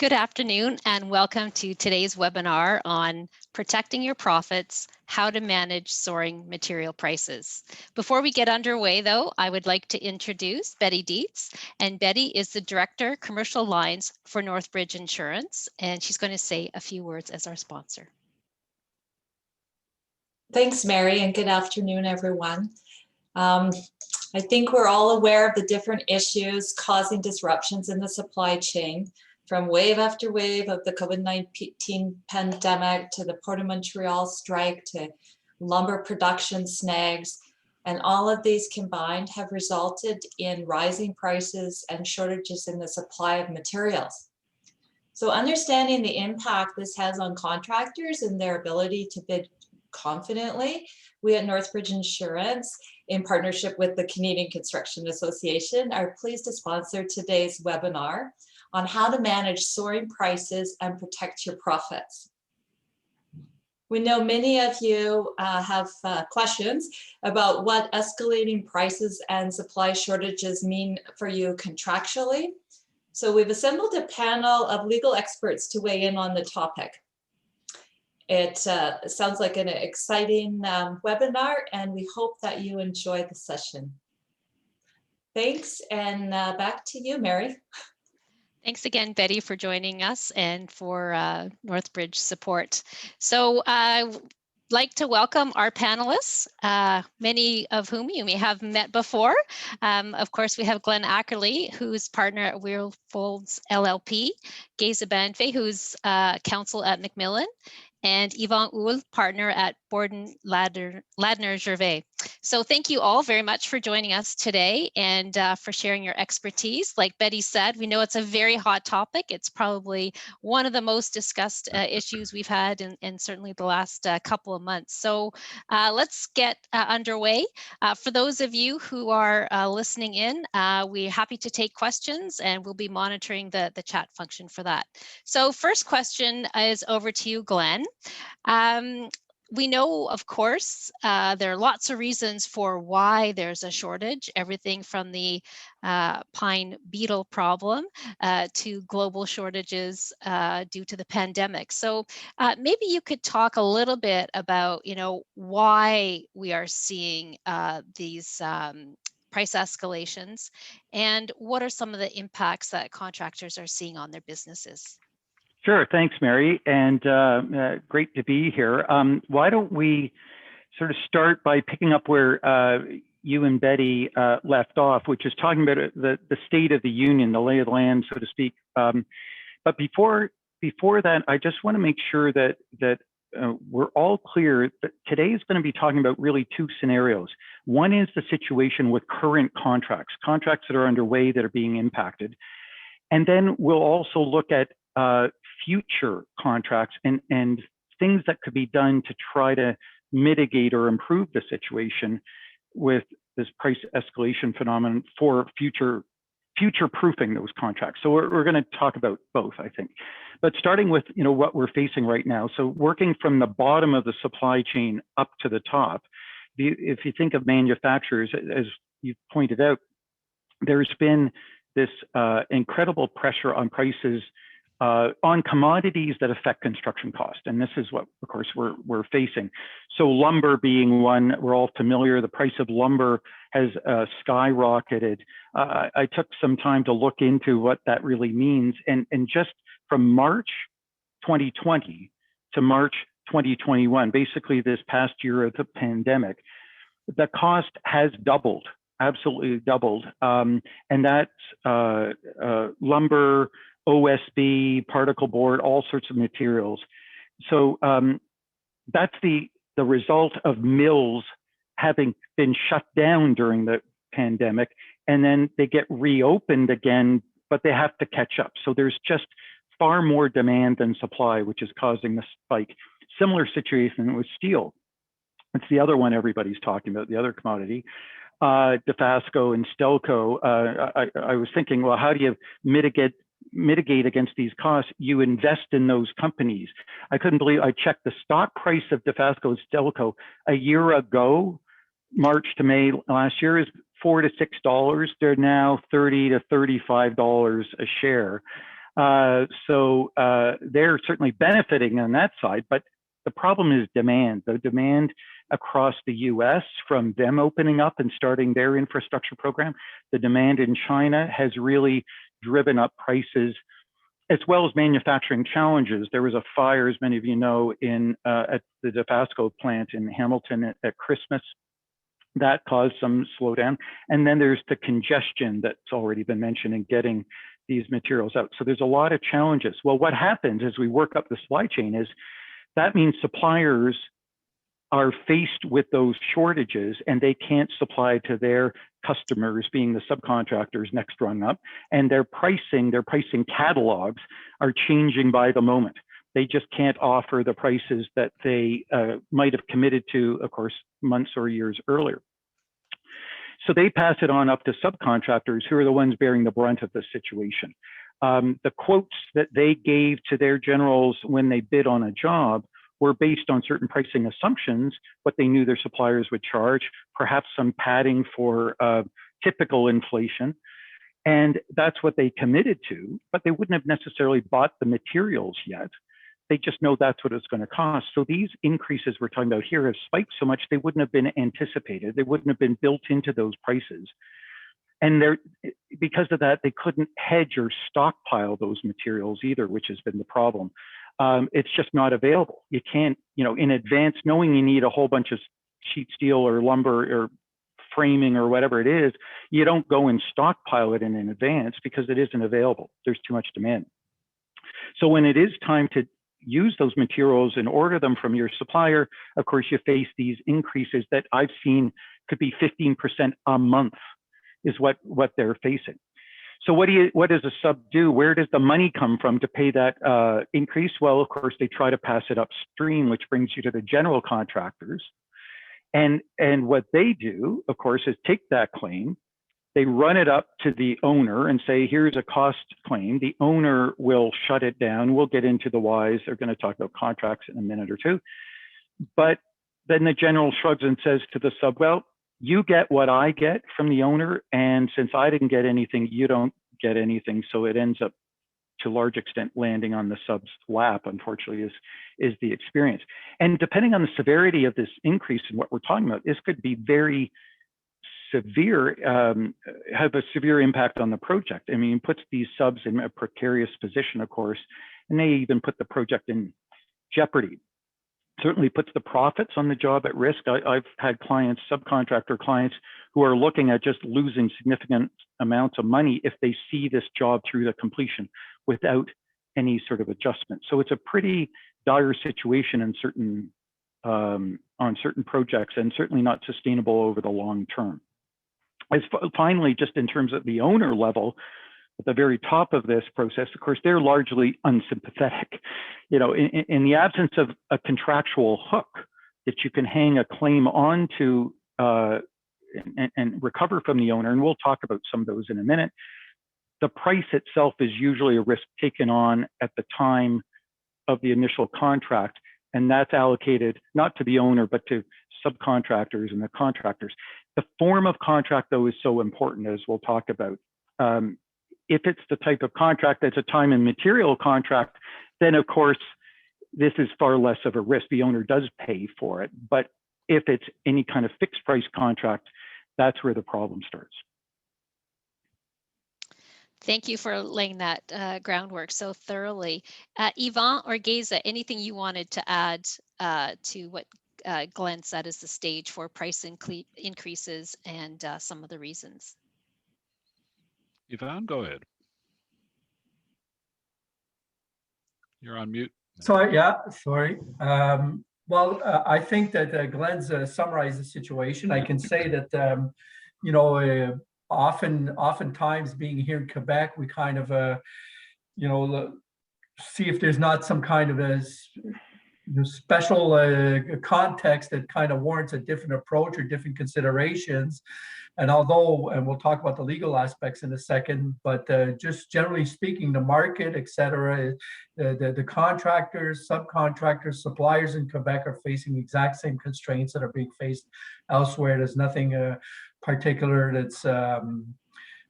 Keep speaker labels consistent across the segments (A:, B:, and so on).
A: Good afternoon and welcome to today's webinar on protecting your profits, how to manage soaring material prices. Before we get underway though, I would like to introduce Betty Dietz, and Betty is the Director Commercial Lines for Northbridge Insurance, and she's going to say a few words as our sponsor.
B: Thanks, Mary, and good afternoon, everyone. I think we're all aware of the different issues causing disruptions in the supply chain, from wave after wave of the COVID-19 pandemic to the Port of Montreal strike to lumber production snags. And all of these combined have resulted in rising prices and shortages in the supply of materials. So understanding the impact this has on contractors and their ability to bid confidently, we at Northbridge Insurance, in partnership with the Canadian Construction Association, are pleased to sponsor today's webinar on how to manage soaring prices and protect your profits. We know many of you have questions about what escalating prices and supply shortages mean for you contractually. So we've assembled a panel of legal experts to weigh in on the topic. It sounds like an exciting webinar, and we hope that you enjoy the session. Thanks, and back to you, Mary.
A: Thanks again, Betty, for joining us and for Northbridge support. So I'd like to welcome our panelists, many of whom you may have met before. Of course, we have Glenn Ackerley, who's partner at WeirFoulds LLP, Geza Banfai, who's counsel at Macmillan, and Yvan, Houle, partner at Buren Ladner Gervais. So thank you all very much for joining us today and for sharing your expertise. Like Betty said, we know it's a very hot topic. It's probably one of the most discussed issues we've had in certainly the last couple of months. So let's get underway. For those of you who are listening in, we're happy to take questions, and we'll be monitoring the chat function for that. So first question is over to you, Glenn. We know, of course, there are lots of reasons for why there's a shortage, everything from the pine beetle problem to global shortages due to the pandemic. So maybe you could talk a little bit about, why we are seeing these price escalations, and what are some of the impacts that contractors are seeing on their businesses?
C: Sure, thanks, Mary, and great to be here. Why don't we sort of start by picking up where you and Betty left off, which is talking about the state of the union, the lay of the land, so to speak. But before that, I just want to make sure that we're all clear that today is going to be talking about really two scenarios. One is the situation with current contracts that are underway that are being impacted, and then we'll also look at future contracts and things that could be done to try to mitigate or improve the situation with this price escalation phenomenon for future-proofing those contracts. So we're going to talk about both, I think. But starting with what we're facing right now. So working from the bottom of the supply chain up to the top, if you think of manufacturers, as you pointed out, there's been this incredible pressure on prices on commodities that affect construction cost. And this is what, of course, we're facing. So lumber being one, we're all familiar. The price of lumber has skyrocketed. I took some time to look into what that really means. And just from March 2020 to March 2021, basically this past year of the pandemic, the cost has doubled, absolutely doubled. And that's lumber, OSB, particle board, all sorts of materials. So that's the result of mills having been shut down during the pandemic, and then they get reopened again, but they have to catch up. So there's just far more demand than supply, which is causing the spike. Similar situation with steel. It's the other one everybody's talking about, the other commodity. Dofasco and Stelco. I was thinking, well, how do you mitigate against these costs? You invest in those companies. I couldn't believe, I checked the stock price of Dofasco and Stelco a year ago, March to May last year, is $4 to $6. They're now $30 to $35 a share. So they're certainly benefiting on that side, but the problem is demand. The demand across the US from them opening up and starting their infrastructure program, the demand in China has really driven up prices, as well as manufacturing challenges. There was a fire, as many of you know, at the Dofasco plant in Hamilton at Christmas. That caused some slowdown. And then there's the congestion that's already been mentioned in getting these materials out. So there's a lot of challenges. Well, what happens as we work up the supply chain is that means suppliers are faced with those shortages and they can't supply to their customers, being the subcontractors next rung up, and their pricing catalogs are changing by the moment. They just can't offer the prices that they might have committed to, of course, months or years earlier. So they pass it on up to subcontractors who are the ones bearing the brunt of the situation. The quotes that they gave to their generals when they bid on a job were based on certain pricing assumptions, what they knew their suppliers would charge, perhaps some padding for typical inflation. And that's what they committed to, but they wouldn't have necessarily bought the materials yet. They just know that's what it's going to cost. So these increases we're talking about here have spiked so much they wouldn't have been anticipated. They wouldn't have been built into those prices. And because of that, they couldn't hedge or stockpile those materials either, which has been the problem. It's just not available. You can't, in advance, knowing you need a whole bunch of sheet steel or lumber or framing or whatever it is, you don't go and stockpile it in advance because it isn't available. There's too much demand. So when it is time to use those materials and order them from your supplier, of course, you face these increases that I've seen could be 15% a month is what they're facing. So what does a sub do? Where does the money come from to pay that increase? Well, of course, they try to pass it upstream, which brings you to the general contractors. And what they do, of course, is take that claim, they run it up to the owner and say, here's a cost claim. The owner will shut it down. We'll get into the whys. They're going to talk about contracts in a minute or two. But then the general shrugs and says to the sub, well, you get what I get from the owner. And since I didn't get anything, you don't get anything. So it ends up to a large extent landing on the sub's lap, unfortunately, is the experience. And depending on the severity of this increase in what we're talking about, this could be very severe, have a severe impact on the project. I mean, it puts these subs in a precarious position, of course, and they even put the project in jeopardy. Certainly puts the profits on the job at risk. I've had clients, subcontractor clients, who are looking at just losing significant amounts of money if they see this job through the completion without any sort of adjustment. So it's a pretty dire situation in on certain projects, and certainly not sustainable over the long term. Finally, just in terms of the owner level, at the very top of this process, of course, they're largely unsympathetic. In the absence of a contractual hook that you can hang a claim onto and recover from the owner, and we'll talk about some of those in a minute, the price itself is usually a risk taken on at the time of the initial contract, and that's allocated not to the owner, but to subcontractors and the contractors. The form of contract, though, is so important, as we'll talk about. If it's the type of contract that's a time and material contract, then of course, this is far less of a risk. The owner does pay for it. But if it's any kind of fixed price contract, that's where the problem starts.
A: Thank you for laying that groundwork so thoroughly. Yvan or Geza, anything you wanted to add to what Glenn said is the stage for price increases and some of the reasons?
D: Yvan, go ahead. You're on mute.
E: Sorry, yeah, sorry. Well, I think that Glenn's summarized the situation. I can say that, oftentimes being here in Quebec, we kind of, see if there's not some kind of a special context that kind of warrants a different approach or different considerations. And we'll talk about the legal aspects in a second, but just generally speaking, the market, et cetera, the contractors, subcontractors, suppliers in Quebec are facing the exact same constraints that are being faced elsewhere. There's nothing particular that's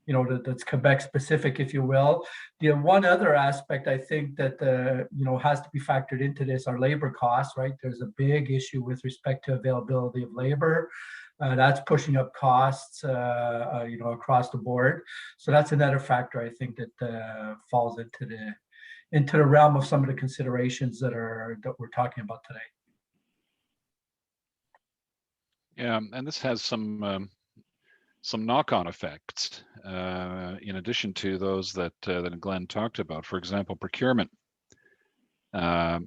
E: that's Quebec specific, if you will. The one other aspect I think that has to be factored into this are labor costs, right? There's a big issue with respect to availability of labor. That's pushing up costs, across the board. So that's another factor I think that falls into the realm of some of the considerations that we're talking about today.
D: Yeah, and this has some knock-on effects in addition to those that Glenn talked about. For example, procurement. There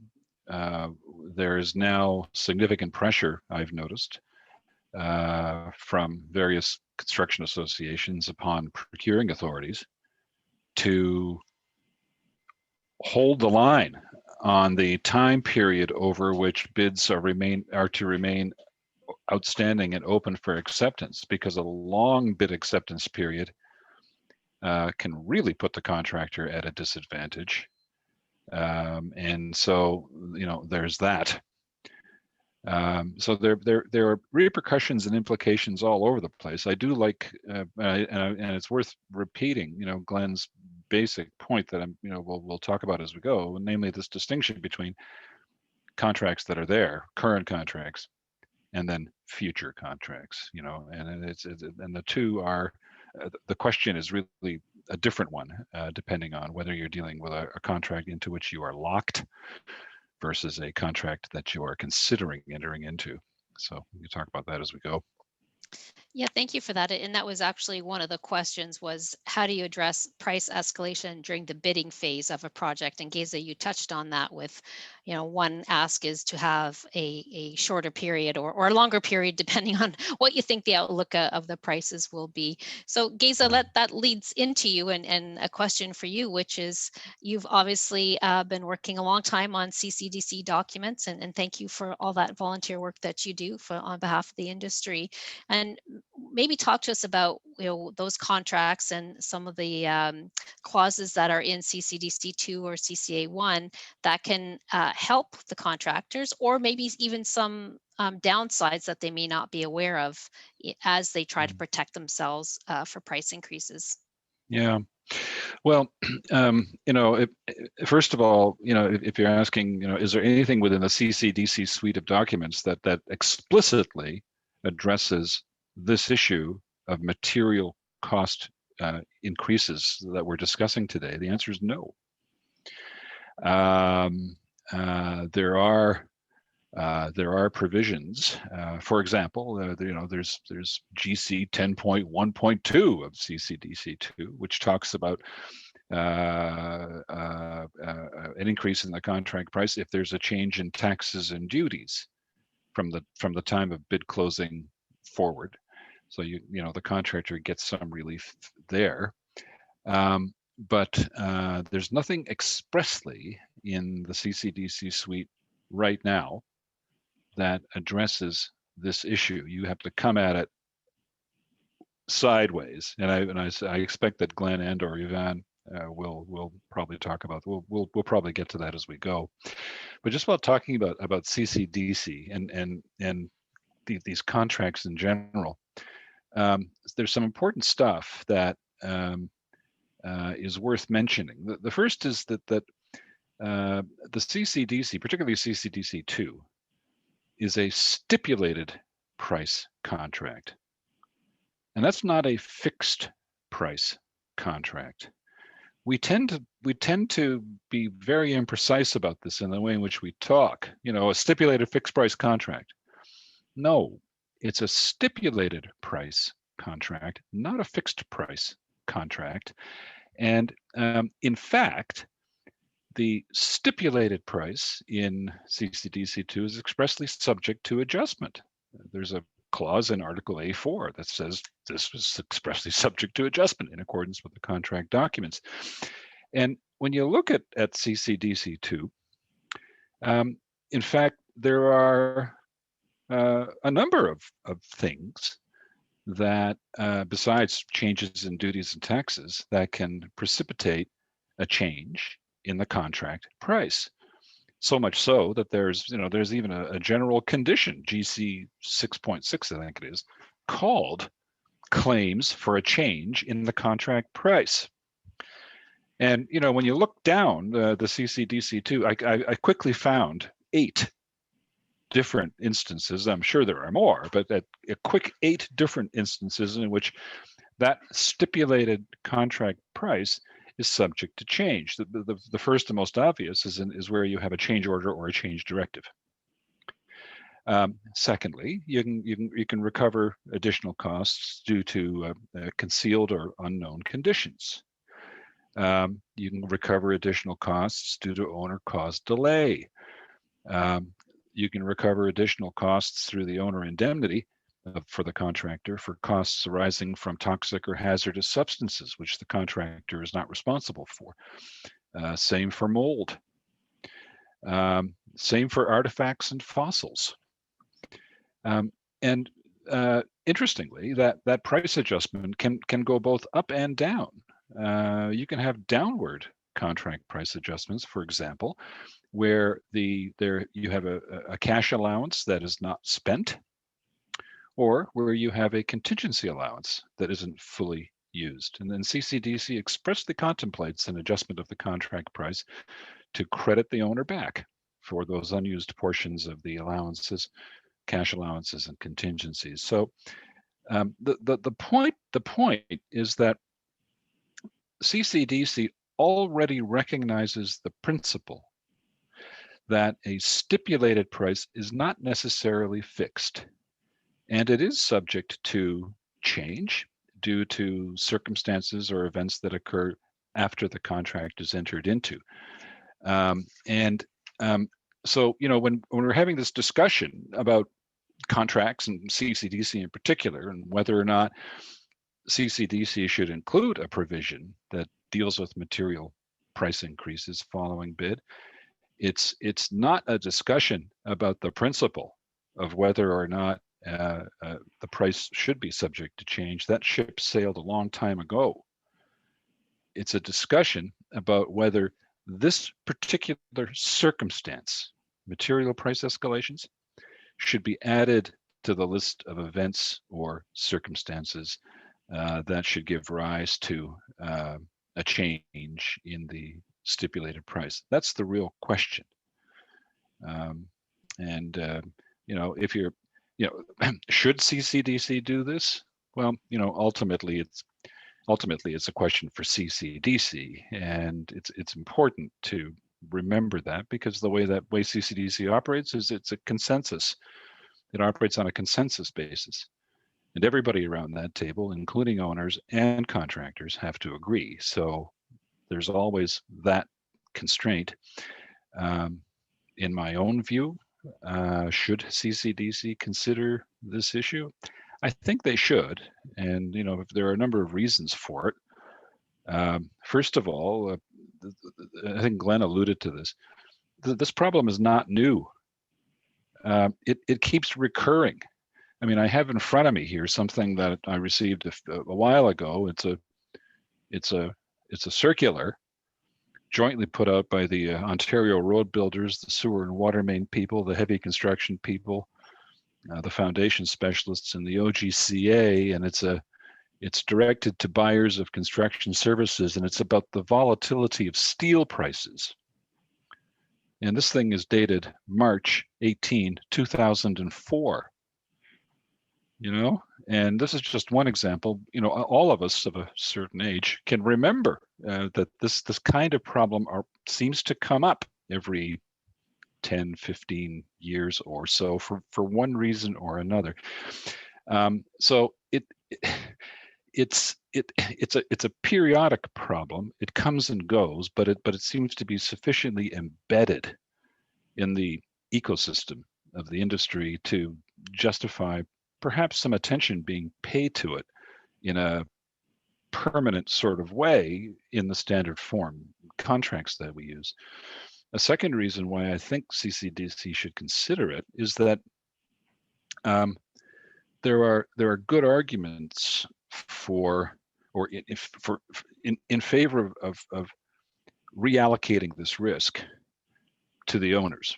D: is now significant pressure, I've noticed, from various construction associations upon procuring authorities to hold the line on the time period over which bids are to remain outstanding and open for acceptance, because a long bid acceptance period can really put the contractor at a disadvantage. And so, there's that. So there are repercussions and implications all over the place. I do like, and it's worth repeating, Glenn's basic point that we'll talk about as we go, namely this distinction between contracts that are there, current contracts, and then future contracts. And and the two are, the question is really a different one, depending on whether you're dealing with a contract into which you are locked versus a contract that you are considering entering into. So we can talk about that as we go.
A: Yeah, thank you for that. And that was actually one of the questions, was how do you address price escalation during the bidding phase of a project? And Geza, you touched on that with, one ask is to have a shorter period or a longer period, depending on what you think the outlook of the prices will be. So Geza, that leads into you and a question for you, which is, you've obviously been working a long time on CCDC documents, and thank you for all that volunteer work that you do on behalf of the industry. And maybe talk to us about those contracts and some of the clauses that are in CCDC 2 or CCA 1 that can help the contractors, or maybe even some downsides that they may not be aware of as they try to protect themselves for price increases.
D: Yeah. Well, first of all, if you're asking, is there anything within the CCDC suite of documents that explicitly addresses this issue of material cost increases that we're discussing today? The answer is no. There are provisions. For example, there's GC 10.1.2 of CCDC 2, which talks about an increase in the contract price if there's a change in taxes and duties from the time of bid closing forward. So the contractor gets some relief there. But there's nothing expressly in the CCDC suite right now that addresses this issue. You have to come at it sideways, and I expect that Glenn and or Yvan will probably talk about. We'll probably get to that as we go. But just about talking about CCDC and these contracts in general, there's some important stuff that is worth mentioning. The first is that the CCDC, particularly CCDC 2, is a stipulated price contract. And that's not a fixed price contract. We tend to be very imprecise about this in the way in which we talk. A stipulated fixed price contract. No, it's a stipulated price contract, not a fixed price contract. And in fact, the stipulated price in CCDC 2 is expressly subject to adjustment. There's a clause in Article A4 that says this was expressly subject to adjustment in accordance with the contract documents. And when you look at CCDC 2, in fact, there are a number of things that, besides changes in duties and taxes, that can precipitate a change in the contract price. So much so that there's even a general condition, GC 6.6, I think it is, called claims for a change in the contract price. And when you look down the CCDC2, I quickly found 8 different instances. I'm sure there are more, but a quick 8 different instances in which that stipulated contract price is subject to change. The first and most obvious is where you have a change order or a change directive. Secondly, you can recover additional costs due to concealed or unknown conditions. You can recover additional costs due to owner-caused delay. You can recover additional costs through the owner indemnity for the contractor for costs arising from toxic or hazardous substances, which the contractor is not responsible for. Same for mold. Same for artifacts and fossils. Interestingly, that price adjustment can go both up and down. You can have downward contract price adjustments, for example, where you have a cash allowance that is not spent, or where you have a contingency allowance that isn't fully used. And then CCDC expressly contemplates an adjustment of the contract price to credit the owner back for those unused portions of the allowances, cash allowances, and contingencies. So the point is that CCDC already recognizes the principle that a stipulated price is not necessarily fixed, and it is subject to change due to circumstances or events that occur after the contract is entered into. So when we're having this discussion about contracts and CCDC in particular, and whether or not CCDC should include a provision that deals with material price increases following bid, it's not a discussion about the principle of whether or not the price should be subject to change. That ship sailed a long time ago. It's a discussion about whether this particular circumstance, material price escalations, should be added to the list of events or circumstances that should give rise to a change in the stipulated price. That's the real question. If you're, should CCDC do this? Well, ultimately it's a question for CCDC, and it's important to remember that, because the way CCDC operates is it's a consensus. It operates on a consensus basis, and everybody around that table, including owners and contractors, have to agree. So there's always that constraint. In my own view, should CCDC consider this issue? I think they should, and there are a number of reasons for it. First of all, I think Glenn alluded to this. This problem is not new. It keeps recurring. I mean, I have in front of me here something that I received a while ago. It's a circular jointly put out by the Ontario road builders, the sewer and water main people, the heavy construction people, the foundation specialists, and the OGCA, and it's directed to buyers of construction services, and it's about the volatility of steel prices. And this thing is dated March 18, 2004. And this is just one example. All of us of a certain age can remember that this kind of problem seems to come up every 10, 15 years or so for one reason or another. So it's a periodic problem. It comes and goes, but it seems to be sufficiently embedded in the ecosystem of the industry to justify perhaps some attention being paid to it in a permanent sort of way in the standard form contracts that we use. A second reason why I think CCDC should consider it is that there are good arguments in favor of reallocating this risk to the owners.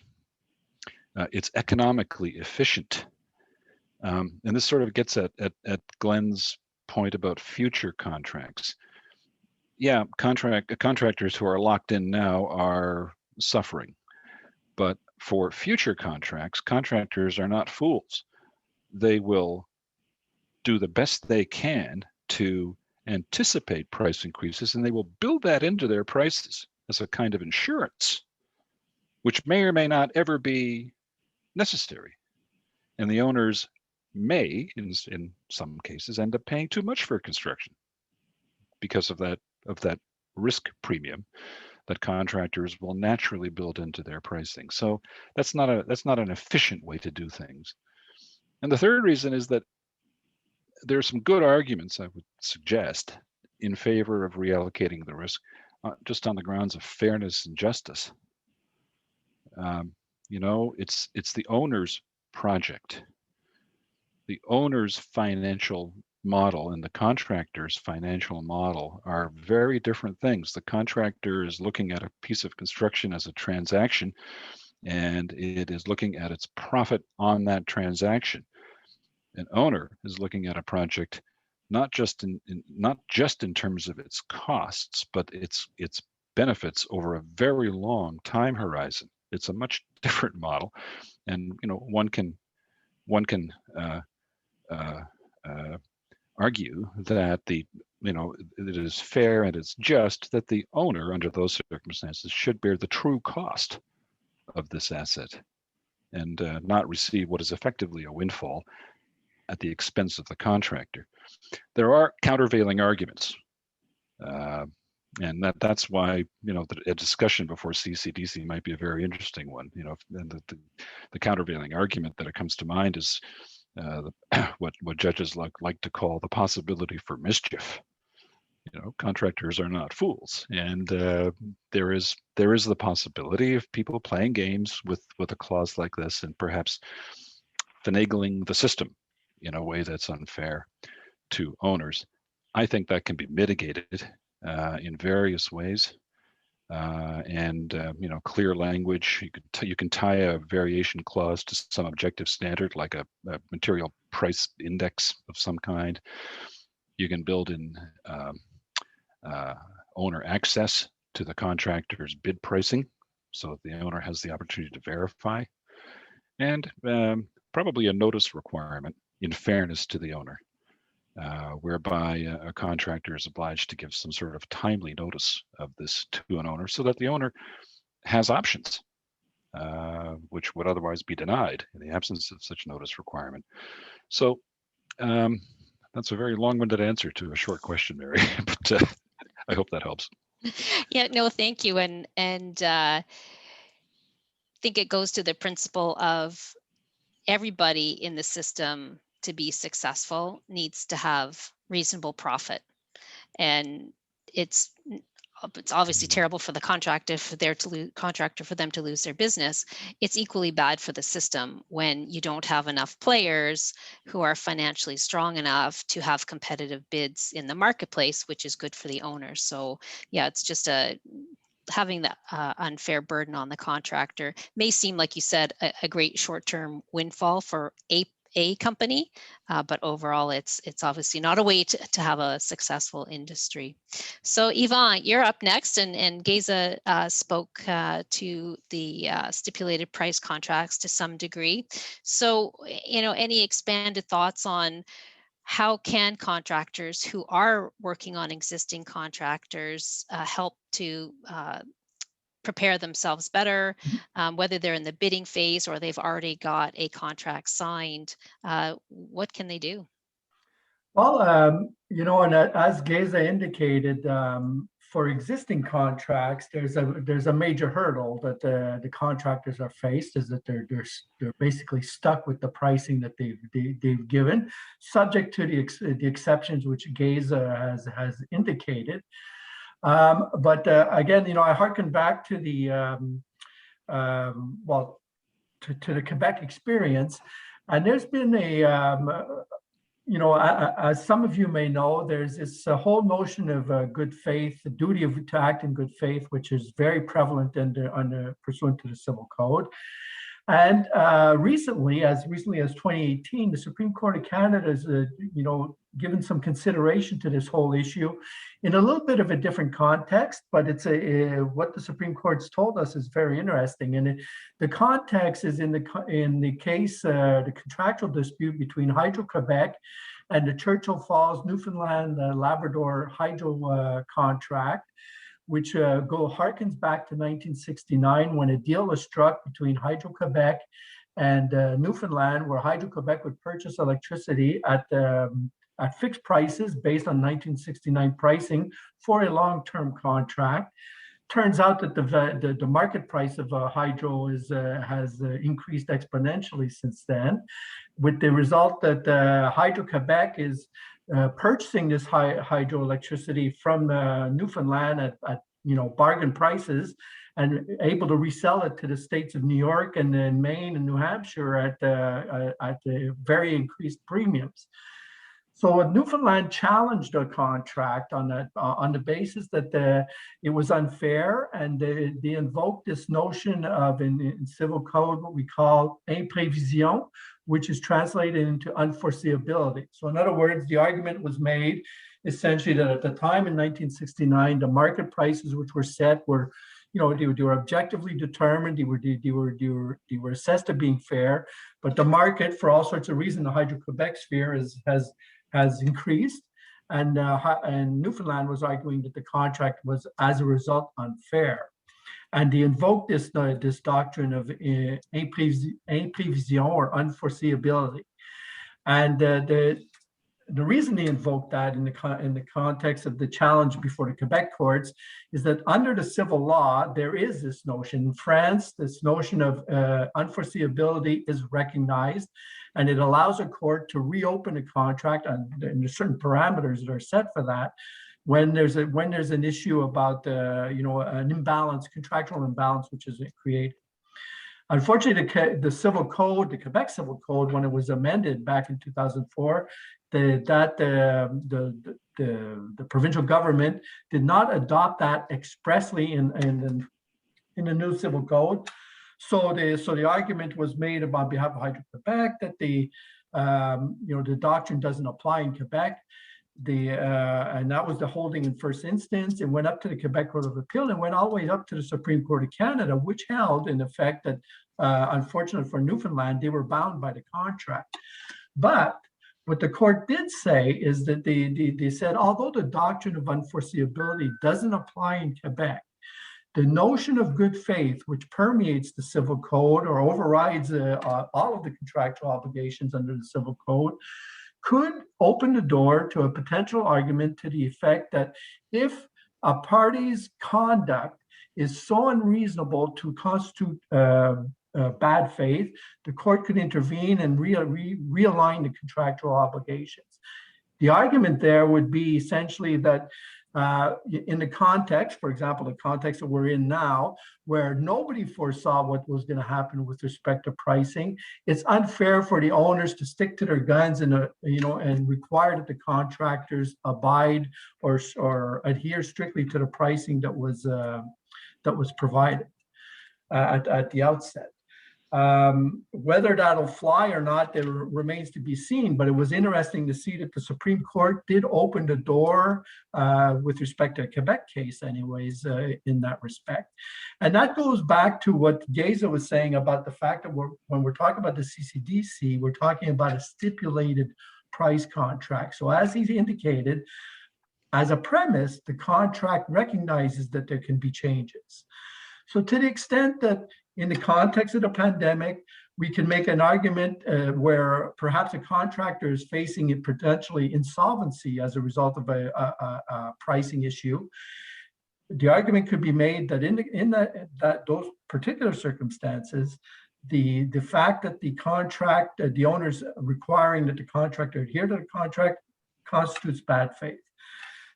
D: It's economically efficient. And this sort of gets at Glenn's point about future contracts. Yeah, contractors who are locked in now are suffering. But for future contracts, contractors are not fools. They will do the best they can to anticipate price increases, and they will build that into their prices as a kind of insurance, which may or may not ever be necessary. And the owners may, in some cases, end up paying too much for construction because of that risk premium that contractors will naturally build into their pricing. So that's not an efficient way to do things. And the third reason is that there are some good arguments, I would suggest, in favor of reallocating the risk, just on the grounds of fairness and justice. It's the owner's project. The owner's financial model and the contractor's financial model are very different things. The contractor is looking at a piece of construction as a transaction, and it is looking at its profit on that transaction. An owner is looking at a project not just in terms of its costs, but its benefits over a very long time horizon. It's a much different model, and one can argue that it is fair and it's just that the owner, under those circumstances, should bear the true cost of this asset and not receive what is effectively a windfall at the expense of the contractor. There are countervailing arguments, and that's why a discussion before CCDC might be a very interesting one. And the countervailing argument that it comes to mind is what judges like to call the possibility for mischief. Contractors are not fools, and there is the possibility of people playing games with a clause like this and perhaps finagling the system in a way that's unfair to owners. I think that can be mitigated in various ways, and clear language. You can tie a variation clause to some objective standard, like a material price index of some kind. You can build in owner access to the contractor's bid pricing, so that the owner has the opportunity to verify, and probably a notice requirement in fairness to the owner, whereby a contractor is obliged to give some sort of timely notice of this to an owner so that the owner has options, which would otherwise be denied in the absence of such notice requirement. So that's a very long-winded answer to a short question, Mary, but I hope that helps.
A: Yeah, no, thank you. And I think it goes to the principle of everybody in the system to be successful needs to have reasonable profit. And it's obviously terrible for the contractor for them to lose their business. It's equally bad for the system when you don't have enough players who are financially strong enough to have competitive bids in the marketplace, which is good for the owner. So yeah, it's just having that unfair burden on the contractor may seem, like you said, a great short-term windfall for a company, but overall it's obviously not a way to have a successful industry. So Yvan, you're up next, and Geza spoke to the stipulated price contracts to some degree. So any expanded thoughts on how can contractors who are working on existing contractors help to prepare themselves better, whether they're in the bidding phase or they've already got a contract signed? What can they do?
E: Well, and as Geza indicated, for existing contracts, there's a major hurdle that the contractors are faced, is that they're basically stuck with the pricing that they've given, subject to the exceptions which Geza has indicated. But again, I hearken back to the to the Quebec experience, and there's been as some of you may know, there's this whole notion of good faith, the duty to act in good faith, which is very prevalent under pursuant to the Civil Code. And recently as 2018, the Supreme Court of Canada has, given some consideration to this whole issue in a little bit of a different context, but it's what the Supreme Court's told us is very interesting. And the context is in the case, the contractual dispute between Hydro-Quebec and the Churchill Falls, Newfoundland, Labrador hydro contract, which harkens back to 1969 when a deal was struck between Hydro-Quebec and Newfoundland, where Hydro-Quebec would purchase electricity at fixed prices based on 1969 pricing for a long-term contract. Turns out that the market price of hydro has increased exponentially since then, with the result that Hydro-Quebec is purchasing this hydroelectricity from Newfoundland at bargain prices and able to resell it to the states of New York and then Maine and New Hampshire at very increased premiums. So Newfoundland challenged a contract on the basis that it was unfair, and they invoked this notion of in civil code what we call imprévision, which is translated into unforeseeability. So in other words, the argument was made essentially that at the time in 1969, the market prices which were set were, they were objectively determined. They were assessed to being fair, but the market, for all sorts of reasons, the Hydro-Quebec sphere has increased, and Newfoundland was arguing that the contract was, as a result, unfair. And they invoked this doctrine of imprévision or unforeseeability. And the reason they invoked that in the context of the challenge before the Quebec courts is that under the civil law, there is this notion. In France, this notion of unforeseeability is recognized, and it allows a court to reopen a contract, and there's certain parameters that are set for that when there's an issue about an imbalance, contractual imbalance, which is created. Unfortunately, the civil code, the Quebec Civil Code, when it was amended back in 2004, the provincial government did not adopt that expressly in the new civil code. So the argument was made on behalf of Hydro-Quebec that the doctrine doesn't apply in Quebec. And that was the holding in first instance. It went up to the Quebec Court of Appeal and went all the way up to the Supreme Court of Canada, which held in effect that, unfortunately for Newfoundland, they were bound by the contract. But what the court did say is that they said, although the doctrine of unforeseeability doesn't apply in Quebec, the notion of good faith, which permeates the civil code or overrides all of the contractual obligations under the civil code, could open the door to a potential argument to the effect that if a party's conduct is so unreasonable to constitute bad faith, the court could intervene and realign the contractual obligations. The argument there would be essentially that in the context, for example, the context that we're in now, where nobody foresaw what was going to happen with respect to pricing, it's unfair for the owners to stick to their guns and require that the contractors abide or adhere strictly to the pricing that was provided at the outset. Whether that'll fly or not, there remains to be seen, but it was interesting to see that the Supreme Court did open the door with respect to a Quebec case anyways, in that respect. And that goes back to what Geza was saying about the fact that when we're talking about the CCDC, we're talking about a stipulated price contract. So as he indicated, as a premise, the contract recognizes that there can be changes. So to the extent that in the context of the pandemic, we can make an argument where perhaps a contractor is facing a potentially insolvency as a result of a pricing issue. The argument could be made that in those particular circumstances, the fact that the owners requiring that the contractor adhere to the contract constitutes bad faith.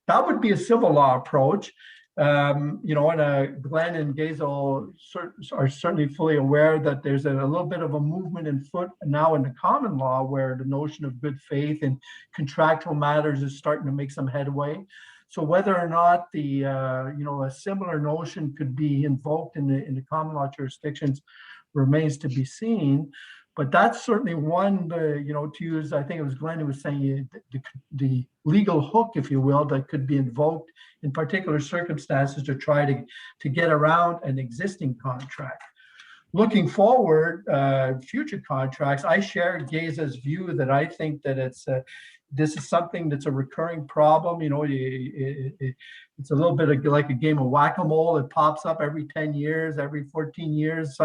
E: That would be a civil law approach. And Glenn and Geza are certainly fully aware that there's a little bit of a movement in foot now in the common law where the notion of good faith in contractual matters is starting to make some headway. So whether or not a similar notion could be invoked in the common law jurisdictions remains to be seen. But that's certainly one, to use, I think it was Glenn who was saying, the legal hook, if you will, that could be invoked in particular circumstances to try to get around an existing contract. Looking forward, future contracts, I share Geza's view that I think that this is something that's a recurring problem. It's a little bit like a game of whack-a-mole. It pops up every 10 years, every 14 years.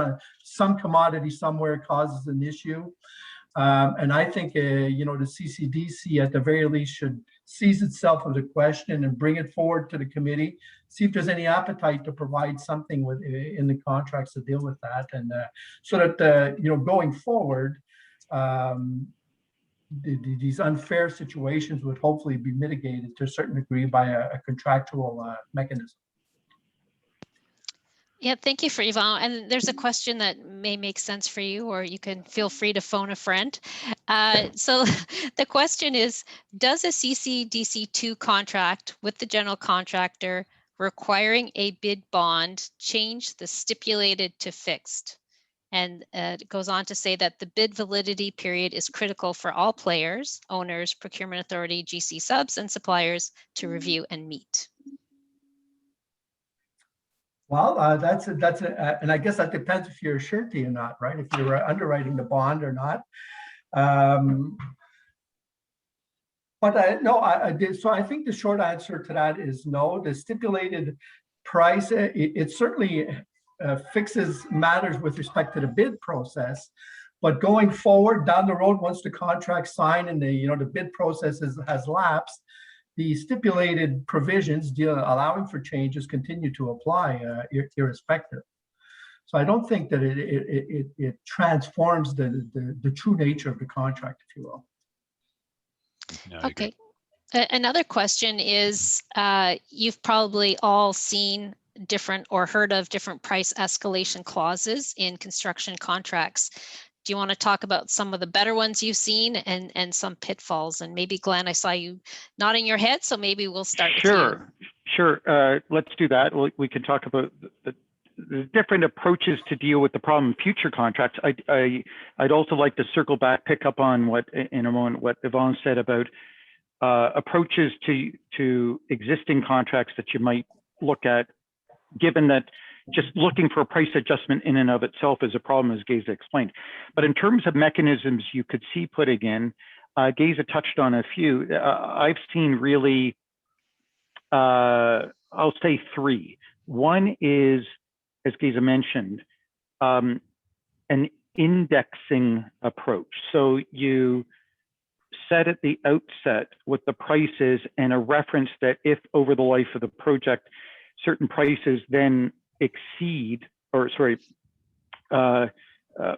E: Some commodity somewhere causes an issue. And I think, the CCDC at the very least should seize itself of the question and bring it forward to the committee, see if there's any appetite to provide something in the contracts to deal with that. And so that, going forward, these unfair situations would hopefully be mitigated to a certain degree by a contractual mechanism.
A: Yeah, thank you for Yvan. And there's a question that may make sense for you, or you can feel free to phone a friend. So the question is, does a CCDC2 contract with the general contractor requiring a bid bond change the stipulated to fixed? And it goes on to say that the bid validity period is critical for all players, owners, procurement authority, GC subs, and suppliers to review and meet.
E: Well, and I guess that depends if you're a surety or not, right? If you're underwriting the bond or not. So I think the short answer to that is no. The stipulated price, it certainly fixes matters with respect to the bid process, but going forward down the road, once the contract's signed and the bid process has lapsed, the stipulated provisions allowing for changes continue to apply irrespective. So I don't think that it transforms the true nature of the contract, if you will.
D: No,
A: okay. Another question is, you've probably all seen different or heard of different price escalation clauses in construction contracts. Do you want to talk about some of the better ones you've seen and some pitfalls? And maybe Glenn, I saw you nodding your head, so maybe we'll start with you.
C: Sure. Let's do that. We can talk about the different approaches to deal with the problem in future contracts. I'd also like to circle back, pick up on what Yvan said about approaches to existing contracts that you might look at, given that just looking for a price adjustment in and of itself is a problem, as Geza explained. But in terms of mechanisms you could see putting in, Geza touched on a few. I've seen really, I'll say three. One is, as Geza mentioned, an indexing approach. So you set at the outset what the price is and a reference that if over the life of the project, certain prices then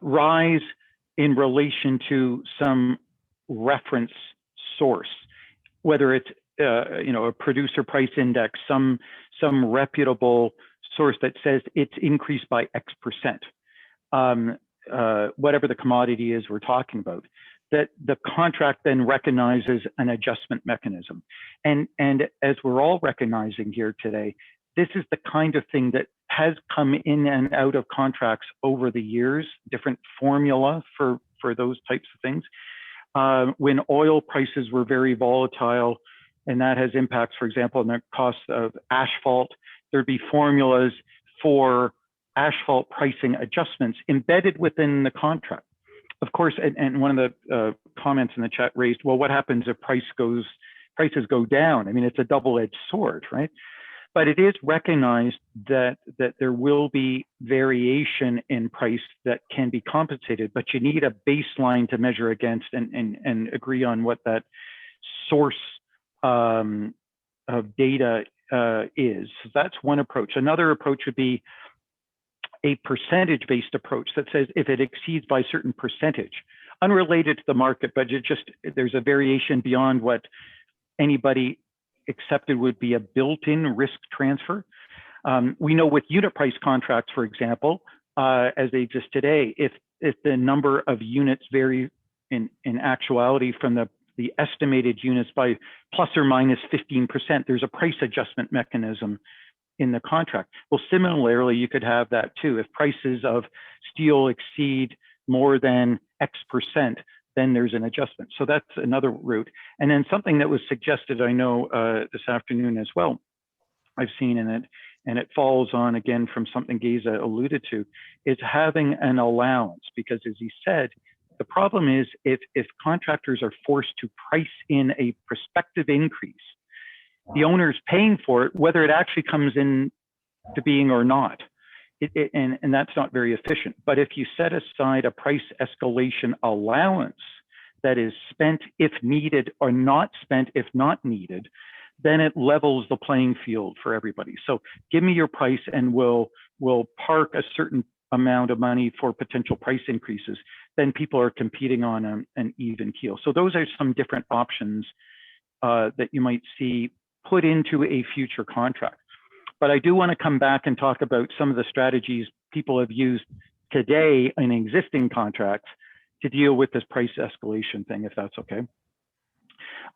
C: rise in relation to some reference source, whether it's a producer price index, some reputable source that says it's increased by X%, whatever the commodity is we're talking about, that the contract then recognizes an adjustment mechanism. And as we're all recognizing here today, this is the kind of thing that has come in and out of contracts over the years, different formula for those types of things. When oil prices were very volatile, and that has impacts, for example, on the cost of asphalt, there'd be formulas for asphalt pricing adjustments embedded within the contract. Of course, and one of the comments in the chat raised, well, what happens if prices go down? I mean, it's a double-edged sword, right? But it is recognized that there will be variation in price that can be compensated, but you need a baseline to measure against and agree on what that source of data is. So that's one approach. Another approach would be a percentage-based approach that says if it exceeds by a certain percentage, unrelated to the market, but there's a variation beyond what anybody accepted would be a built-in risk transfer. We know with unit price contracts, for example, as they exist today, if the number of units vary in actuality from the estimated units by plus or minus 15%, there's a price adjustment mechanism in the contract. Well, similarly, you could have that too. If prices of steel exceed more than X%, then there's an adjustment. So that's another route. And then something that was suggested, I know this afternoon as well, I've seen in it, and it falls on again from something Geza alluded to, is having an allowance. Because as he said, the problem is if contractors are forced to price in a prospective increase, the owner is paying for it, whether it actually comes in to being or not. And that's not very efficient. But if you set aside a price escalation allowance that is spent if needed or not spent if not needed, then it levels the playing field for everybody. So give me your price and we'll park a certain amount of money for potential price increases. Then people are competing on an even keel. So those are some different options that you might see put into a future contract. But I do want to come back and talk about some of the strategies people have used today in existing contracts to deal with this price escalation thing, if that's okay.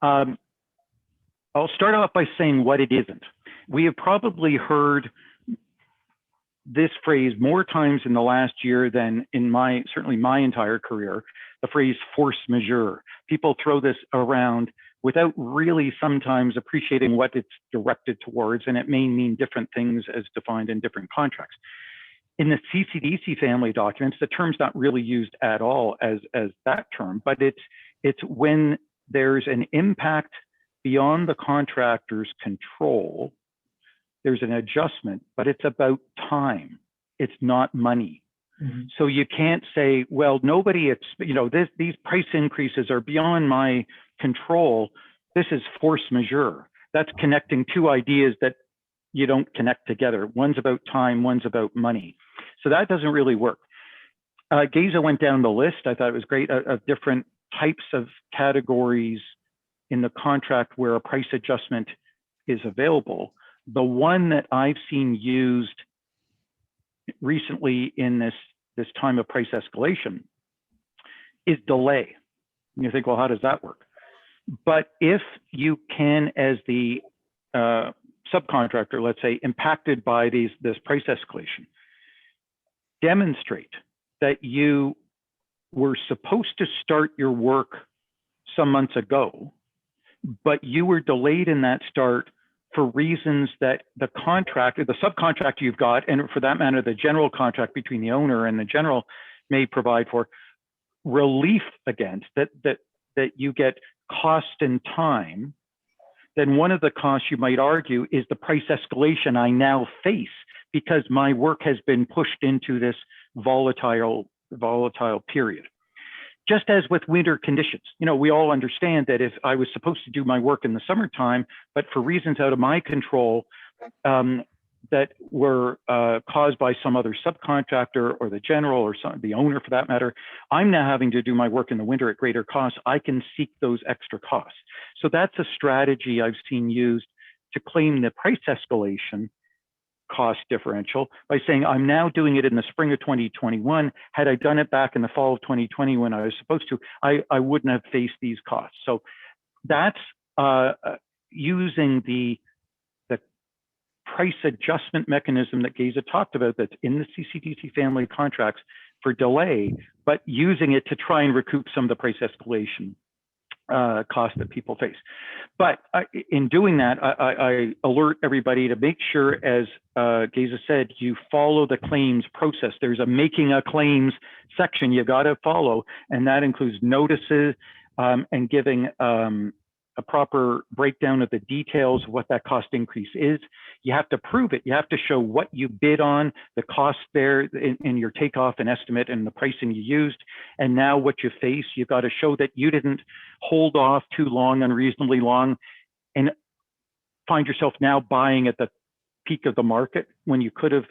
C: I'll start off by saying what it isn't. We have probably heard this phrase more times in the last year than in certainly my entire career, the phrase force majeure. People throw this around without really sometimes appreciating what it's directed towards, and it may mean different things as defined in different contracts. In the CCDC family documents, the term's not really used at all as that term, but it's when there's an impact beyond the contractor's control, there's an adjustment, but it's about time. It's not money. Mm-hmm. So you can't say, well, these price increases are beyond my control. This is force majeure. That's connecting two ideas that you don't connect together. One's about time, one's about money. So that doesn't really work. Geza went down the list. I thought it was great of different types of categories in the contract where a price adjustment is available. The one that I've seen used recently in this time of price escalation is delay. And you think, well, how does that work? But if you can, as the subcontractor, let's say, impacted by this price escalation, demonstrate that you were supposed to start your work some months ago, but you were delayed in that start for reasons that the contractor, the subcontractor you've got, and for that matter, the general contract between the owner and the general may provide for relief against that you get cost and time, then one of the costs you might argue is the price escalation I now face because my work has been pushed into this volatile period. Just as with winter conditions, we all understand that if I was supposed to do my work in the summertime, but for reasons out of my control that were caused by some other subcontractor or the general or the owner for that matter, I'm now having to do my work in the winter at greater cost. I can seek those extra costs. So that's a strategy I've seen used to claim the price escalation cost differential by saying, I'm now doing it in the spring of 2021. Had I done it back in the fall of 2020 when I was supposed to, I wouldn't have faced these costs. So that's using the price adjustment mechanism that Geza talked about that's in the CCDC family contracts for delay, but using it to try and recoup some of the price escalation costs that people face. But in doing that, I alert everybody to make sure, as Geza said, you follow the claims process. There's a making a claims section you got to follow, and that includes notices and giving a proper breakdown of the details of what that cost increase is. You have to prove it. You have to show what you bid on, the cost there in your takeoff and estimate and the pricing you used. And now what you face, you've got to show that you didn't hold off too long, unreasonably long, and find yourself now buying at the peak of the market when you could have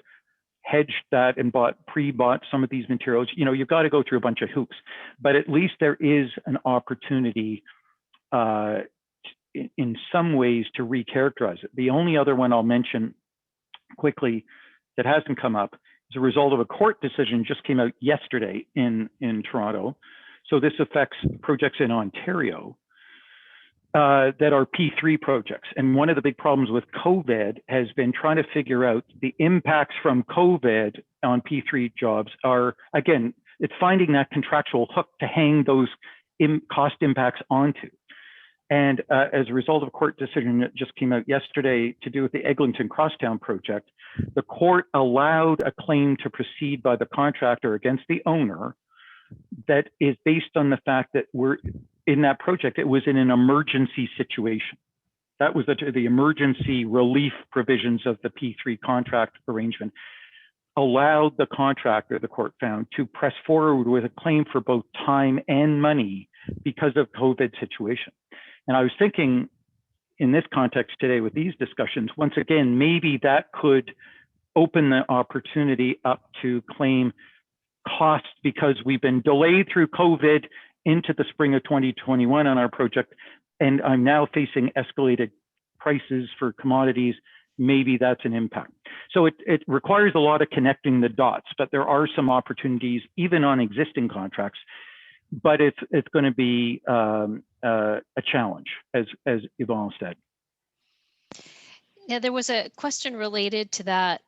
C: hedged that and pre-bought some of these materials. You've got to go through a bunch of hoops, but at least there is an opportunity in some ways to recharacterize it. The only other one I'll mention quickly that hasn't come up is a result of a court decision just came out yesterday in Toronto. So this affects projects in Ontario. that are P3 projects. And one of the big problems with COVID has been trying to figure out the impacts from COVID on P3 jobs are, again, it's finding that contractual hook to hang those cost impacts onto. And as a result of a court decision that just came out yesterday to do with the Eglinton Crosstown project, the court allowed a claim to proceed by the contractor against the owner that is based on the fact that we're in that project, it was in an emergency situation. That was the emergency relief provisions of the P3 contract arrangement allowed the contractor, the court found, to press forward with a claim for both time and money because of COVID situation. And I was thinking in this context today with these discussions, once again, maybe that could open the opportunity up to claim costs because we've been delayed through COVID into the spring of 2021 on our project, and I'm now facing escalated prices for commodities. Maybe that's an impact. So it requires a lot of connecting the dots, but there are some opportunities even on existing contracts, but it's going to be a challenge, as Yvan said.
A: Yeah, there was a question related to that,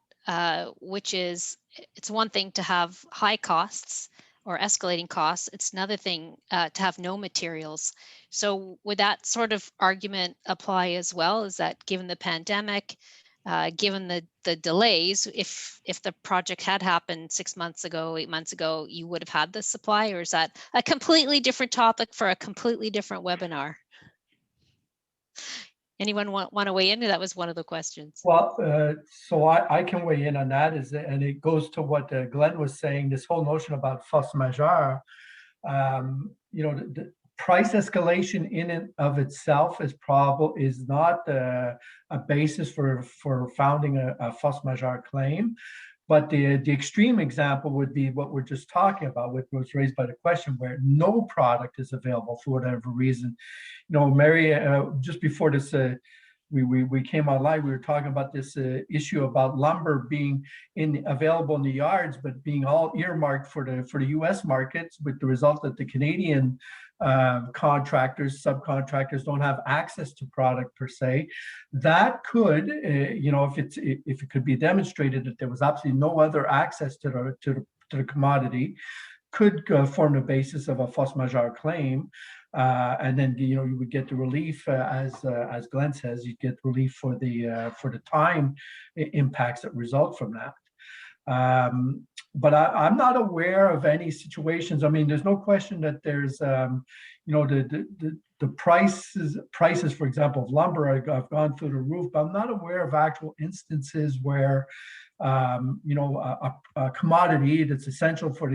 A: which is, it's one thing to have high costs or escalating costs. It's another thing to have no materials. So would that sort of argument apply as well? Is that given the pandemic, given the delays, if the project had happened 6 months ago, 8 months ago, you would have had the supply? Or is that a completely different topic for a completely different webinar? Anyone want to weigh in? That was one of the questions.
E: Well, so I can weigh in on that, and it goes to what Glenn was saying, this whole notion about force majeure. The price escalation in and of itself is not a basis for founding a force majeure claim. But the extreme example would be what we're just talking about, which was raised by the question, where no product is available for whatever reason. Mary, just before this, we came online, we were talking about this issue about lumber being available in the yards, but being all earmarked for the U.S. markets, with the result that the Canadian contractors, subcontractors don't have access to product per se. That could, if it could be demonstrated that there was absolutely no other access to the commodity, could form the basis of a force majeure claim. And then you would get the relief, as Glenn says, you get relief for the time impacts that result from that. But I'm not aware of any situations. I mean, there's no question that there's, the prices, for example, of lumber have gone through the roof, but I'm not aware of actual instances where, a commodity that's essential for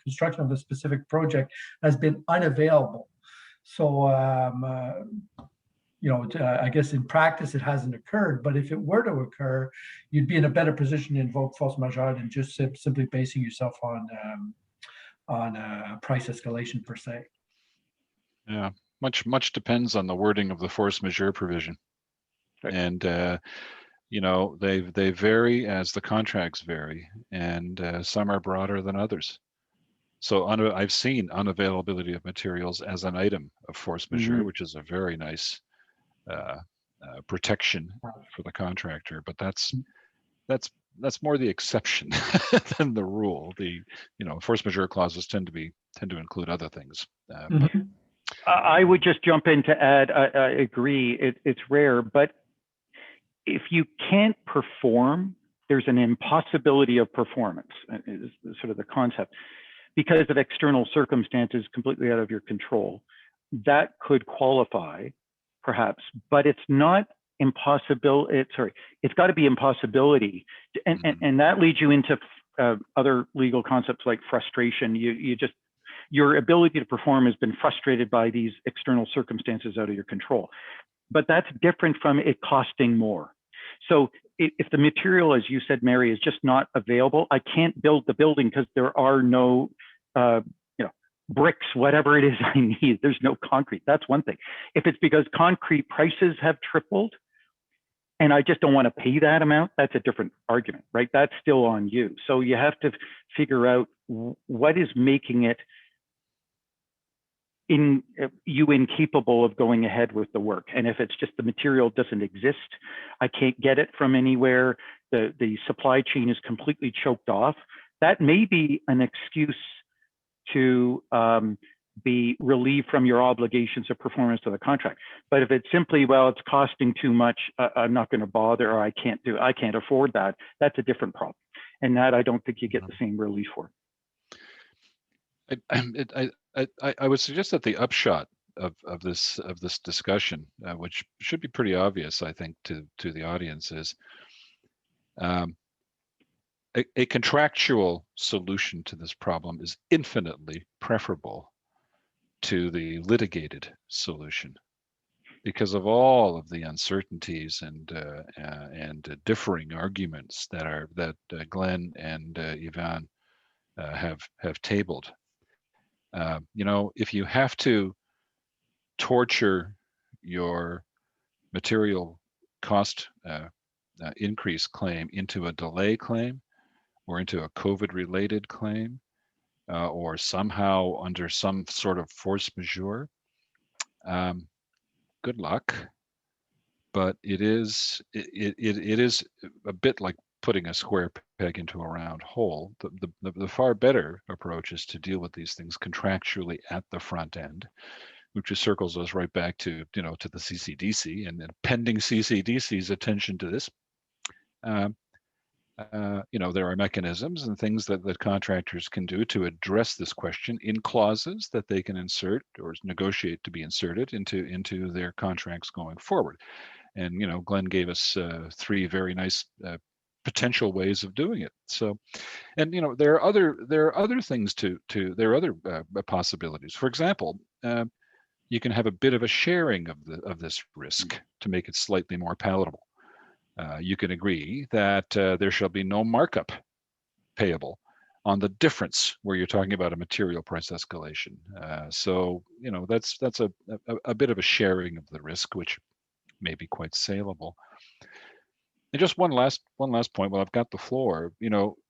E: construction of a specific project has been unavailable. So, I guess in practice it hasn't occurred, but if it were to occur, you'd be in a better position to invoke force majeure than just simply basing yourself on price escalation per se.
D: Yeah, much depends on the wording of the force majeure provision, right. And they vary as the contracts vary, and some are broader than others. So I've seen unavailability of materials as an item of force majeure, which is a very nice protection for the contractor, but that's more the exception than the rule. The force majeure clauses tend to include other things.
C: I would just jump in to add. I agree. It's rare, but if you can't perform, there's an impossibility of performance. Is sort of the concept, because of external circumstances completely out of your control. That could qualify, perhaps, but it's not impossible. It's got to be impossibility, and that leads you into other legal concepts like frustration. Your ability to perform has been frustrated by these external circumstances out of your control. But that's different from it costing more. So if the material, as you said, Mary, is just not available, I can't build the building because there are no bricks, whatever it is I need. There's no concrete. That's one thing. If it's because concrete prices have tripled and I just don't want to pay that amount, that's a different argument, right? That's still on you. So you have to figure out what is making it incapable of going ahead with the work. And if it's just the material doesn't exist, I can't get it from anywhere, the supply chain is completely choked off, that may be an excuse to be relieved from your obligations of performance of the contract. But if it's simply, well, it's costing too much, I'm not going to bother, or I can't afford that, that's a different problem. And that I don't think you get the same relief for.
D: I would suggest that the upshot of this discussion, which should be pretty obvious, I think, to the audience, is a contractual solution to this problem is infinitely preferable to the litigated solution, because of all of the uncertainties and differing arguments that Glenn and Yvan have tabled. If you have to torture your material cost increase claim into a delay claim, or into a COVID-related claim, or somehow under some sort of force majeure, good luck. But it is a bit like putting a square peg into a round hole. The far better approach is to deal with these things contractually at the front end, which just circles us right back to the CCDC, and then pending CCDC's attention to this. There are mechanisms and things that contractors can do to address this question in clauses that they can insert or negotiate to be inserted into their contracts going forward. And Glenn gave us 3 very nice potential ways of doing it. So, and there are other things there are other possibilities. For example, you can have a bit of a sharing of this risk to make it slightly more palatable. You can agree that there shall be no markup payable on the difference where you're talking about a material price escalation. So that's a bit of a sharing of the risk, which may be quite saleable. And just one last point while I've got the floor.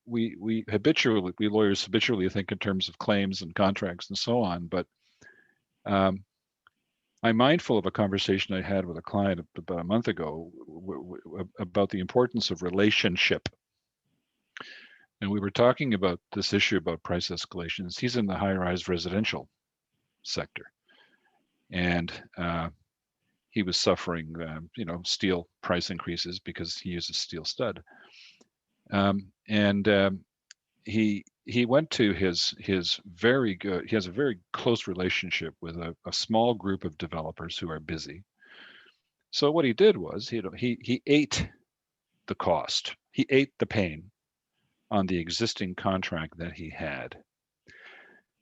D: We lawyers habitually think in terms of claims and contracts and so on, but I'm mindful of a conversation I had with a client about a month ago about the importance of relationship. And we were talking about this issue about price escalations. He's in the high-rise residential sector. And he was suffering, steel price increases because he uses steel stud. He went to he has a very close relationship with a small group of developers who are busy. So what he did was he ate the cost, he ate the pain on the existing contract that he had.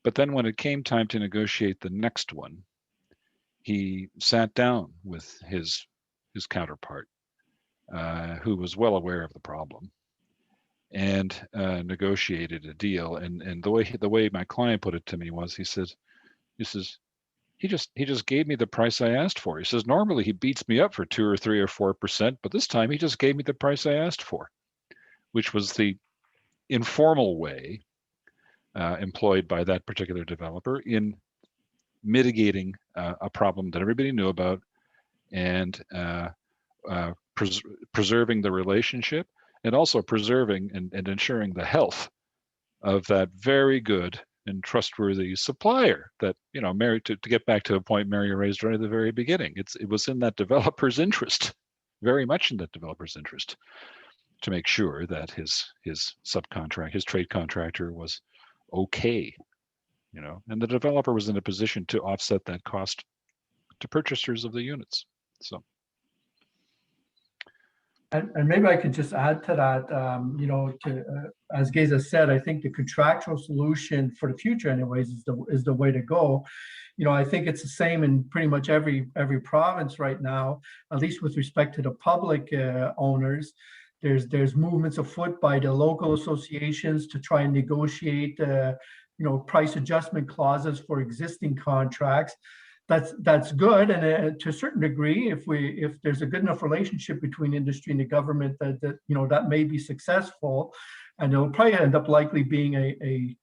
D: But then when it came time to negotiate the next one, he sat down with his counterpart, who was well aware of the problem, and negotiated a deal. And the way my client put it to me was, he says he just gave me the price I asked for. He says normally he beats me up for 2 or 3 or 4%, but this time he just gave me the price I asked for, which was the informal way employed by that particular developer in mitigating a problem that everybody knew about, and preserving the relationship, and also preserving and ensuring the health of that very good and trustworthy supplier that, Mary, to get back to a point Mary raised right at the very beginning, it was in that developer's interest, very much in that developer's interest, to make sure that his trade contractor was okay, and the developer was in a position to offset that cost to purchasers of the units. So.
E: And maybe I could just add to that, as Geza said, I think the contractual solution for the future anyways is the way to go. I think it's the same in pretty much every province right now, at least with respect to the public owners. There's movements afoot by the local associations to try and negotiate price adjustment clauses for existing contracts. That's good, and to a certain degree, if there's a good enough relationship between industry and the government, that may be successful, and it'll probably end up likely being a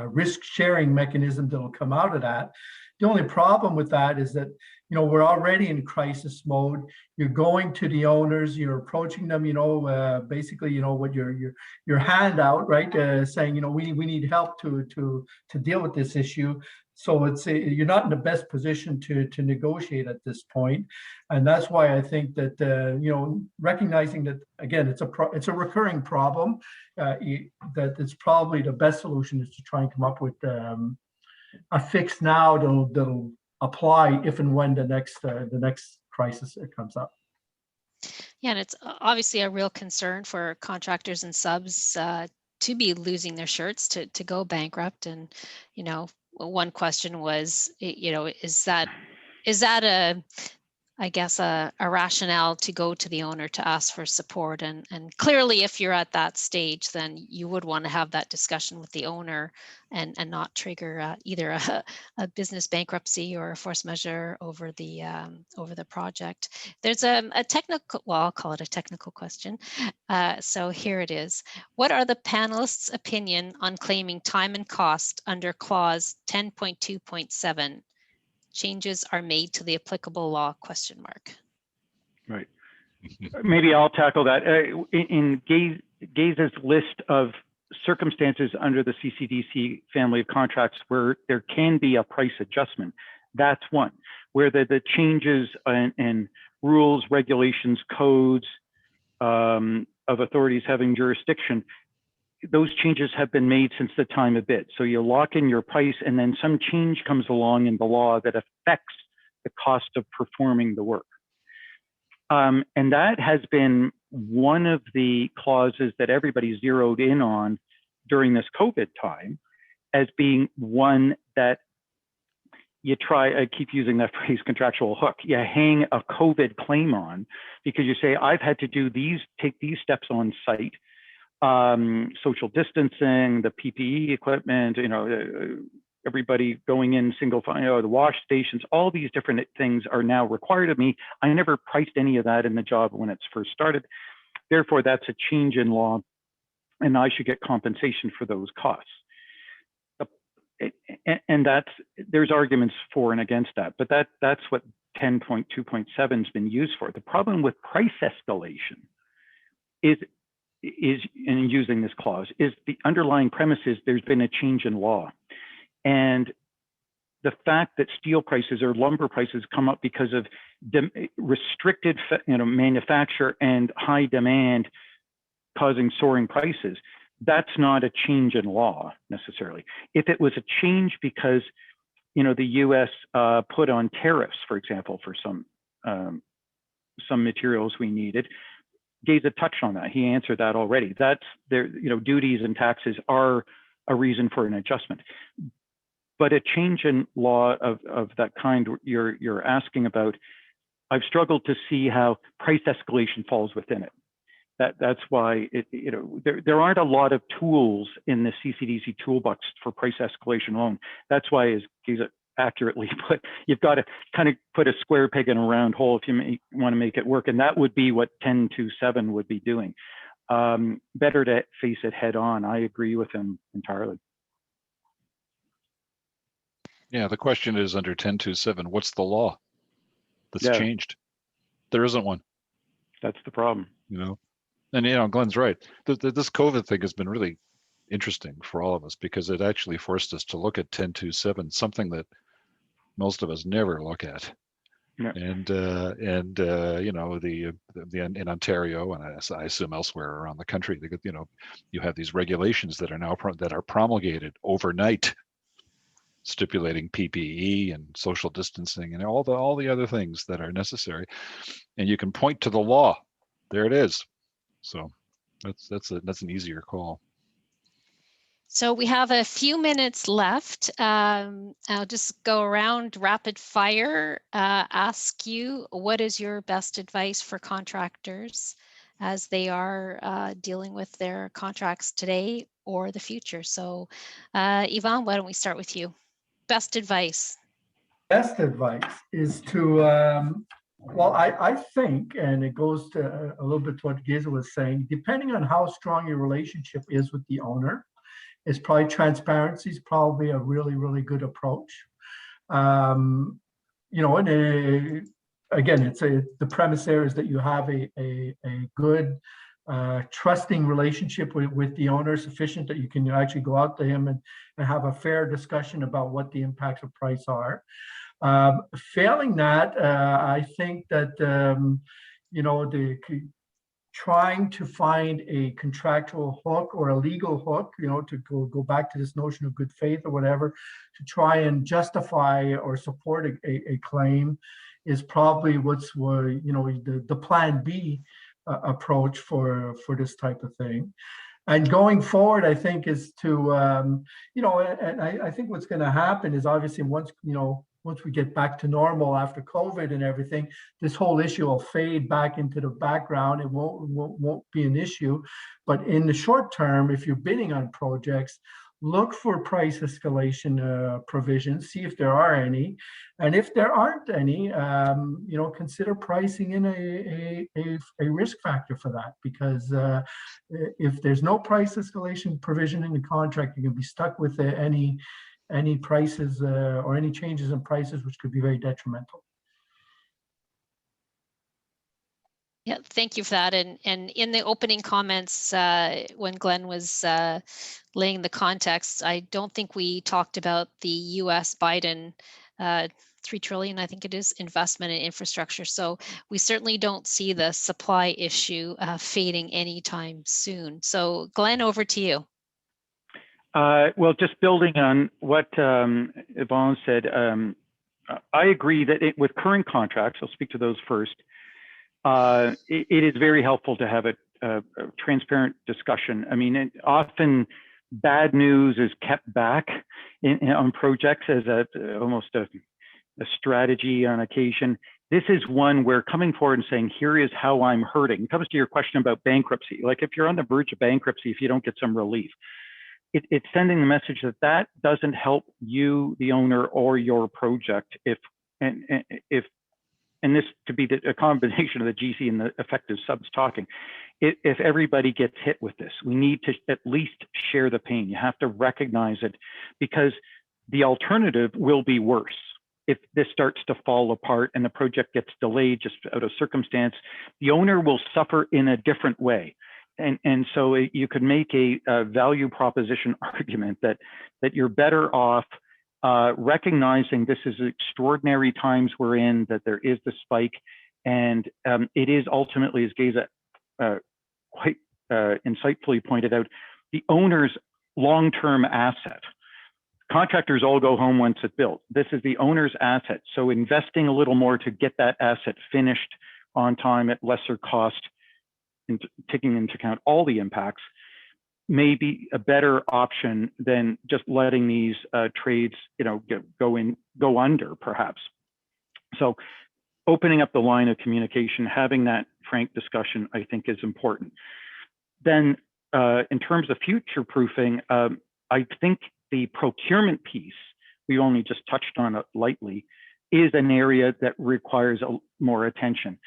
E: risk sharing mechanism that'll come out of that. The only problem with that is that, you know, we're already in crisis mode. You're going to the owners, you're approaching them, you know, basically, you know, with your hand out, right, saying, you know, we need help to deal with this issue. So it's you're not in the best position to negotiate at this point, and that's why I think that you know, recognizing that again it's a recurring problem, that it's probably the best solution is to try and come up with a fix now that'll apply if and when the next crisis comes up.
A: Yeah, and it's obviously a real concern for contractors and subs to be losing their shirts, to go bankrupt. And, you know, one question was, you know, is that a, I guess, a rationale to go to the owner to ask for support? And clearly, if you're at that stage, then you would want to have that discussion with the owner and not trigger either a business bankruptcy or a force majeure over the project. There's a technical, well, I'll call it a technical question. So here it is. What are the panelists' opinion on claiming time and cost under clause 10.2.7? Changes are made to the applicable law, question mark.
C: Right. Maybe I'll tackle that. In Geza's list of circumstances under the CCDC family of contracts where there can be a price adjustment, that's one. Where the changes and rules, regulations, codes of authorities having jurisdiction, those changes have been made since the time of bid. So you lock in your price and then some change comes along in the law that affects the cost of performing the work. And that has been one of the clauses that everybody zeroed in on during this COVID time as being one that you try, I keep using that phrase, contractual hook. You hang a COVID claim on because you say, I've had to do take these steps on site. Social distancing, the PPE equipment, you know, everybody going in single file, you know, the wash stations, all these different things are now required of me. I never priced any of that in the job when it's first started. Therefore, that's a change in law, and I should get compensation for those costs. And there's arguments for and against that, but that's what 10.2.7 has been used for. The problem with price escalation is in using this clause is the underlying premise is there's been a change in law, and the fact that steel prices or lumber prices come up because of restricted, you know, manufacture and high demand causing soaring prices. That's not a change in law necessarily. If it was a change because, you know, the U.S. Put on tariffs, for example, for some materials we needed. Geza touched on that. He answered that already. That's there, you know, duties and taxes are a reason for an adjustment. But a change in law of that kind you're asking about, I've struggled to see how price escalation falls within it. That's why you know, there aren't a lot of tools in the CCDC toolbox for price escalation alone. That's why, as Geza accurately put, you've got to kind of put a square peg in a round hole if you want to make it work, and that would be what 10.2.7 would be doing. Better to face it head on. I agree with him entirely.
D: Yeah, the question is under 10.2.7, what's the law that's changed? There isn't one.
C: That's the problem.
D: You know, and you know, Glenn's right. This COVID thing has been really interesting for all of us because it actually forced us to look at 10.2.7, something that most of us never look at. Yeah. And you know, the in Ontario, and I assume elsewhere around the country, you know, you have these regulations that are now promulgated overnight, stipulating PPE and social distancing and all the other things that are necessary, and you can point to the law. There it is. So that's an easier call.
A: So we have a few minutes left. I'll just go around rapid fire, ask you, what is your best advice for contractors as they are dealing with their contracts today or the future? So Yvan, why don't we start with you? Best advice.
E: Best advice is to, well, I think, and it goes to a little bit to what Geza was saying, depending on how strong your relationship is with the owner, it's probably transparency is probably a really, really good approach. You know, and again, the premise there is that you have a good trusting relationship with the owner, sufficient that you can actually go out to him and have a fair discussion about what the impacts of price are. Failing that, I think that you know, trying to find a contractual hook or a legal hook, you know, to go back to this notion of good faith or whatever, to try and justify or support a claim is probably what's, you know, the plan B approach for this type of thing. And going forward, I think is to, you know, and I think what's going to happen is obviously once we get back to normal after COVID and everything, this whole issue will fade back into the background. It won't be an issue. But in the short term, if you're bidding on projects, look for price escalation provisions, see if there are any. And if there aren't any, you know, consider pricing in a risk factor for that. Because if there's no price escalation provision in the contract, you can be stuck with any prices or any changes in prices, which could be very detrimental.
A: Yeah, thank you for that. And in the opening comments, when Glenn was laying the context, I don't think we talked about the U.S. Biden $3 trillion, I think it is, investment in infrastructure. So we certainly don't see the supply issue fading anytime soon. So Glenn, over to you.
C: Well, just building on what Yvan said, I agree that with current contracts, I'll speak to those first, it is very helpful to have a transparent discussion. I mean, often bad news is kept back on projects as almost a strategy on occasion. This is one where coming forward and saying, here is how I'm hurting. It comes to your question about bankruptcy. Like if you're on the verge of bankruptcy, if you don't get some relief, it's sending the message that doesn't help you, the owner, or your project. And this could be a combination of the GC and the effective subs talking. If everybody gets hit with this, we need to at least share the pain. You have to recognize it, because the alternative will be worse. If this starts to fall apart and the project gets delayed just out of circumstance, the owner will suffer in a different way. And so you could make a value proposition argument that you're better off recognizing this is extraordinary times we're in, that there is the spike, and it is ultimately, as Geza quite insightfully pointed out, the owner's long-term asset. Contractors all go home once it's built. This is the owner's asset. So investing a little more to get that asset finished on time at lesser cost, and taking into account all the impacts, may be a better option than just letting these trades, you know, go under, perhaps. So opening up the line of communication, having that frank discussion, I think is important. Then in terms of future proofing, I think the procurement piece, we only just touched on it lightly, is an area that requires more attention.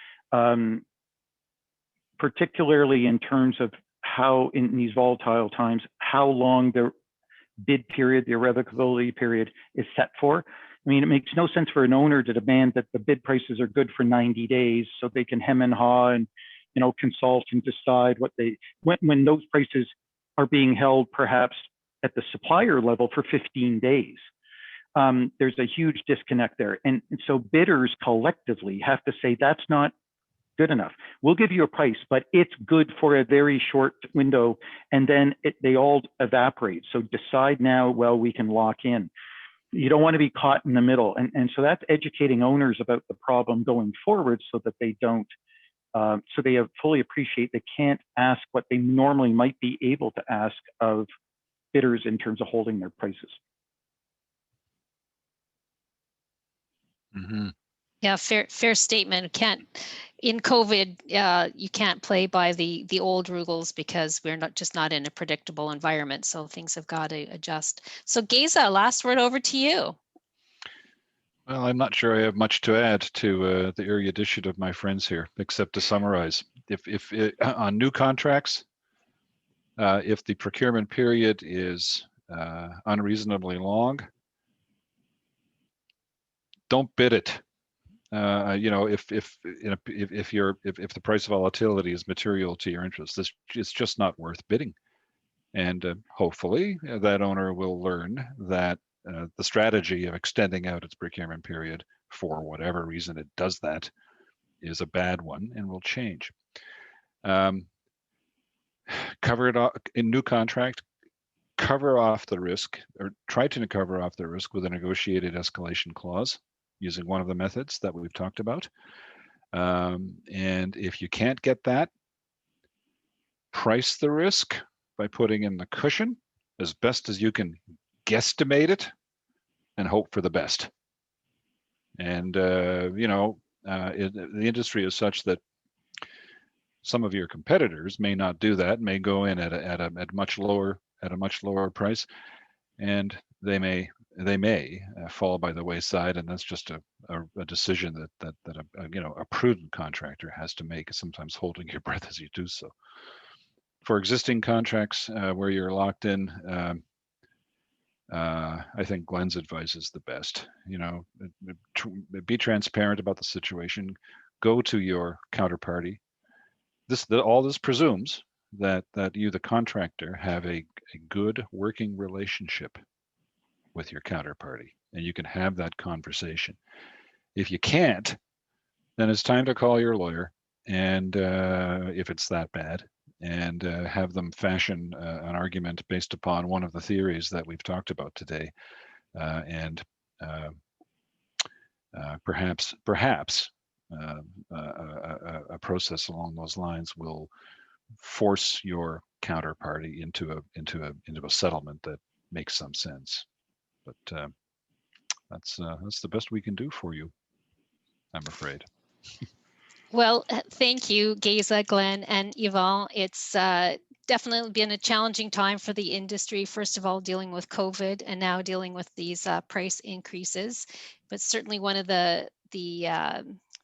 C: Particularly in terms of how, in these volatile times, how long the bid period, the irrevocability period, is set for. I mean, it makes no sense for an owner to demand that the bid prices are good for 90 days so they can hem and haw and, you know, consult and decide what they, when those prices are being held perhaps at the supplier level for 15 days. There's a huge disconnect there. And so bidders collectively have to say, that's not good enough. We'll give you a price, but it's good for a very short window, and then they all evaporate. So decide now, well, we can lock in. You don't want to be caught in the middle. And so that's educating owners about the problem going forward, so that they don't, so they fully appreciate they can't ask what they normally might be able to ask of bidders in terms of holding their prices.
D: Mm-hmm.
A: Yeah, fair statement. In COVID, you can't play by the old rules, because we're just not in a predictable environment. So things have got to adjust. So Geza, last word over to you.
D: Well, I'm not sure I have much to add to the erudition of my friends here, except to summarize. If on new contracts, if the procurement period is unreasonably long, don't bid it. You know, if the price volatility is material to your interest, it's just not worth bidding. And hopefully that owner will learn that the strategy of extending out its procurement period for whatever reason it does that is a bad one and will change. Cover it off in new contract, cover off the risk, or try to cover off the risk with a negotiated escalation clause using one of the methods that we've talked about. And if you can't get that, price the risk by putting in the cushion as best as you can guesstimate it and hope for the best. And you know, the industry is such that some of your competitors may not do that, may go in at a much lower price, and they may fall by the wayside, and that's just a decision that you know, a prudent contractor has to make, sometimes holding your breath as you do so. For existing contracts where you're locked in, I think Glenn's advice is the best. You know, be transparent about the situation. Go to your counterparty. All this presumes that you, the contractor, have a good working relationship with your counterparty, and you can have that conversation. If you can't, then it's time to call your lawyer, and if it's that bad, and have them fashion an argument based upon one of the theories that we've talked about today, and perhaps a process along those lines will force your counterparty into a settlement that makes some sense. But that's the best we can do for you, I'm afraid.
A: Well, thank you, Geza, Glenn, and Yvan. It's definitely been a challenging time for the industry. First of all, dealing with COVID, and now dealing with these price increases. But certainly one of the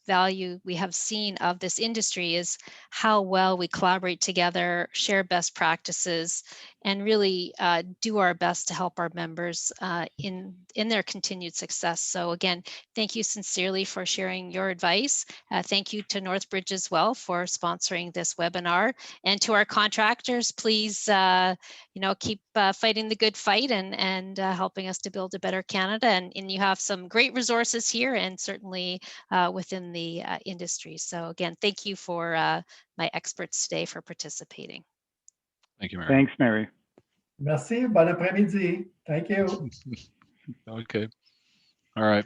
A: value we have seen of this industry is how well we collaborate together, share best practices, and really do our best to help our members in their continued success. So again, thank you sincerely for sharing your advice. Thank you to Northbridge as well for sponsoring this webinar, and to our contractors, please you know, keep fighting the good fight and helping us to build a better Canada. And you have some great resources here, and certainly within the industry. So again, thank you for my experts today for participating.
D: Thank you, Mary.
C: Thanks, Mary.
E: Merci. Bon après-midi. Thank you.
D: Okay. All right.